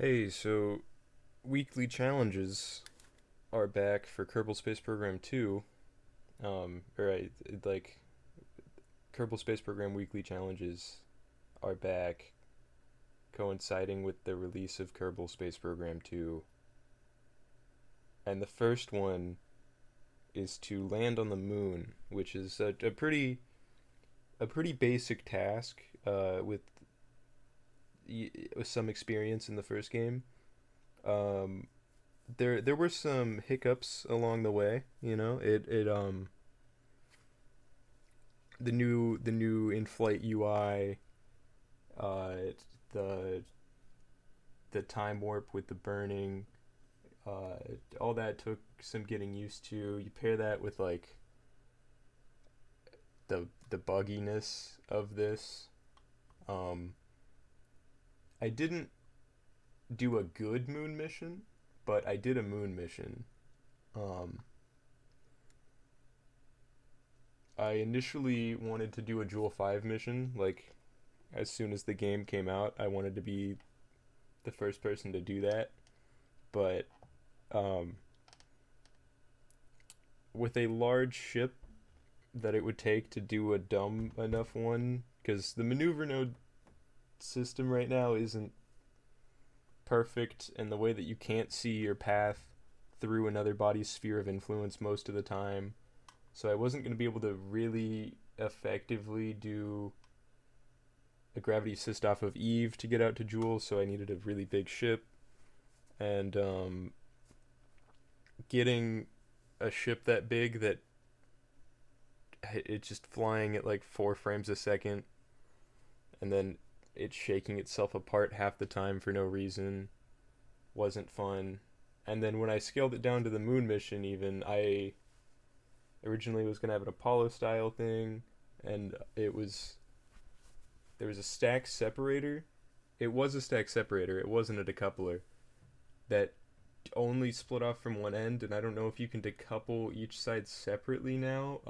Hey, so weekly challenges are back for Kerbal Space Program 2. Like Kerbal Space Program weekly challenges are back coinciding with the release of Kerbal Space Program 2. And the first one is to land on the moon, which is a pretty basic task with some experience in the first game. Um, there were some hiccups along the way. The new in-flight UI, uh, the the time warp with the burning, uh, all that took some getting used to. You pair that with like the bugginess of this. Um, I didn't do a good moon mission, but I did a moon mission. Um, I initially wanted to do a Jewel 5 mission, like as soon as the game came out. I wanted to be the first person to do that, but um, with a large ship that it would take to do a dumb enough one, because the maneuver node system right now isn't perfect, and the way that you can't see your path through another body's sphere of influence most of the time. So I wasn't going to be able to really effectively do a gravity assist off of Eve to get out to Jewel, so I needed a really big ship. And getting a ship that big that it's just flying at like 4 frames a second, and then it's shaking itself apart half the time for no reason wasn't fun. And then when I scaled it down to the moon mission, even I originally was gonna have an Apollo style thing, and there was a stack separator. It was a stack separator. It wasn't a decoupler that only split off from one end, and I don't know if you can decouple each side separately now.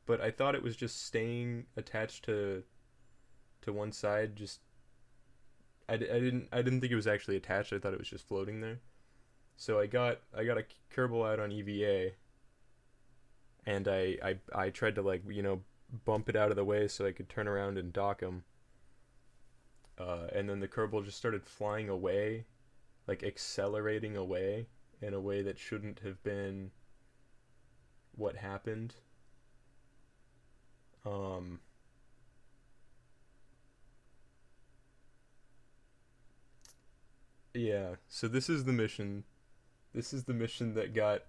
But I thought it was just staying attached to one side. I didn't think it was actually attached. I thought it was just floating there. So I got a Kerbal out on EVA, and I tried to like bump it out of the way so I could turn around and dock him. And then the Kerbal just started flying away, like accelerating away in a way that shouldn't have been what happened. Um, yeah. So this is the mission. This is the mission that got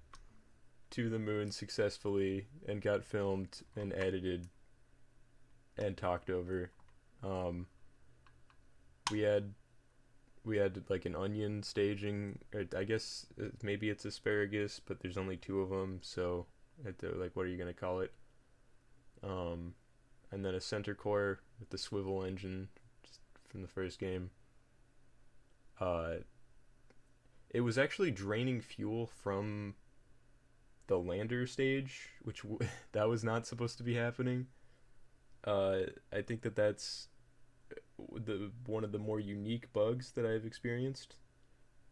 to the moon successfully and got filmed and edited and talked over. Um, we had we had like an onion staging, or I guess maybe it's asparagus, but there's only two of them, so like what are you gonna call it? Um, and then a center core with the swivel engine just from the first game. Uh, it was actually draining fuel from the lander stage, which that was not supposed to be happening. Uh, I think that's the one of the more unique bugs that I've experienced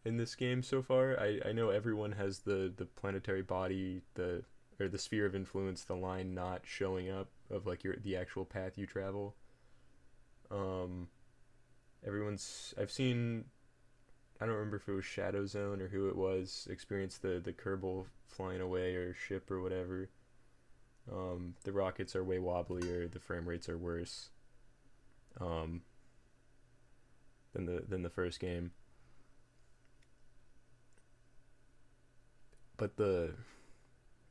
in this game so far. I know everyone has the planetary body, the or the sphere of influence, the line not showing up of like the actual path you travel. Um, everyone's I've seen, I don't remember if it was Shadow Zone or who it was, experience the Kerbal flying away or ship or whatever. The rockets are way wobblier, the frame rates are worse um, than the first game. But the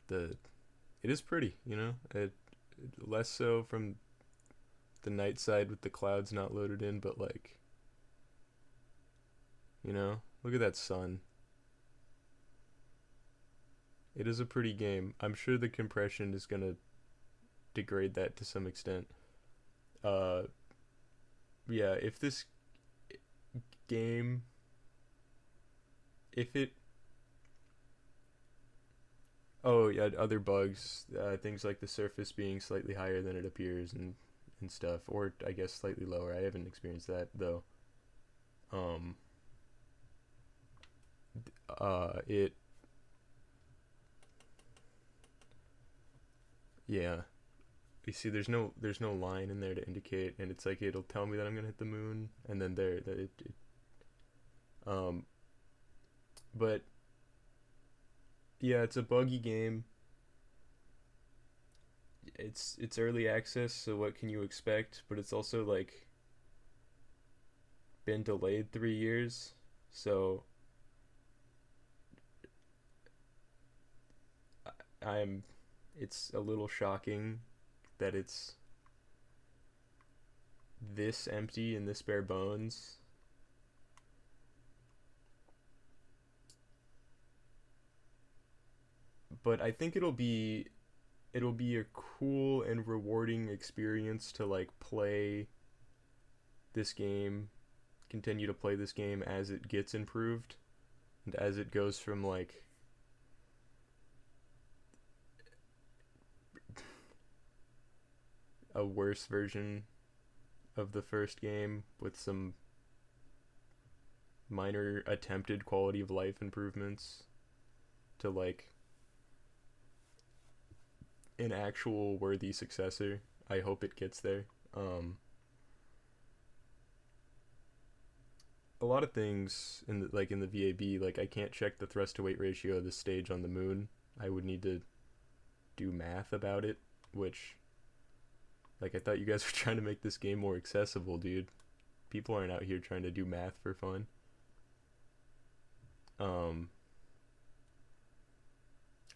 it is pretty, less so from the night side with the clouds not loaded in, but like, look at that sun. It is a pretty game. I'm sure the compression is gonna degrade that to some extent. Uh, yeah, if this game, if it, oh yeah, other bugs, things like the surface being slightly higher than it appears and stuff, or I guess slightly lower. I haven't experienced that though. Um, it yeah. You see, there's no line in there to indicate, and it's like it'll tell me that I'm gonna hit the moon, and then there that it um but yeah, it's a buggy game. It's early access, so what can you expect? But it's also like been delayed 3 years, so I'm. It's a little shocking that it's this empty and this bare bones. But I think it'll be a cool and rewarding experience to like play this game, continue to play this game as it gets improved and as it goes from like a worse version of the first game with some minor attempted quality of life improvements to like an actual worthy successor. I hope it gets there. Um, a lot of things in the VAB, like I can't check the thrust to weight ratio of the stage on the moon. I would need to do math about it, which like I thought you guys were trying to make this game more accessible, dude. People aren't out here trying to do math for fun. Um,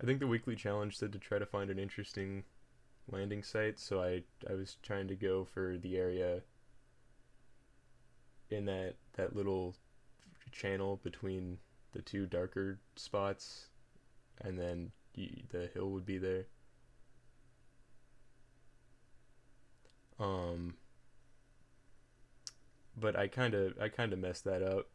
I think the weekly challenge said to try to find an interesting landing site, so I was trying to go for the area in that little channel between the two darker spots, and then the hill would be there. Um, but I kind of messed that up.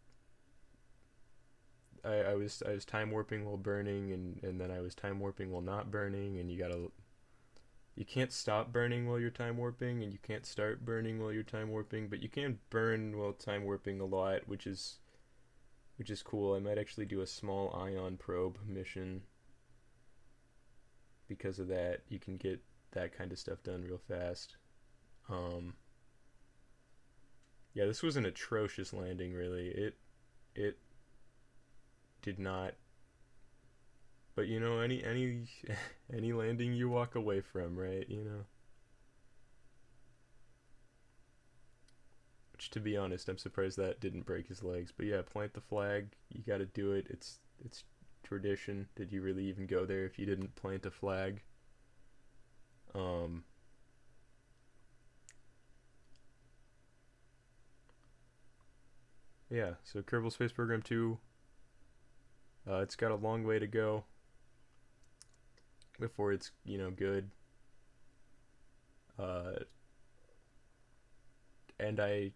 I was time warping while burning, and then I was time warping while not burning, and you can't stop burning while you're time warping, and you can't start burning while you're time warping, but you can burn while time warping a lot, which is cool. I might actually do a small ion probe mission because of that. You can get that kind of stuff done real fast. Um, yeah, this was an atrocious landing. Really, it did not. But any any landing you walk away from, right? Which, to be honest, I'm surprised that didn't break his legs. But yeah, plant the flag. You got to do it. It's tradition. Did you really even go there if you didn't plant a flag? Um, yeah. So Kerbal Space Program 2. It's got a long way to go before it's good. Uh, and I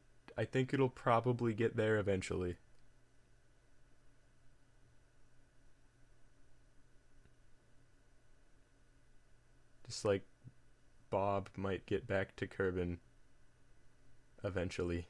think it'll probably get there eventually. Just like Bob might get back to Kerbin eventually.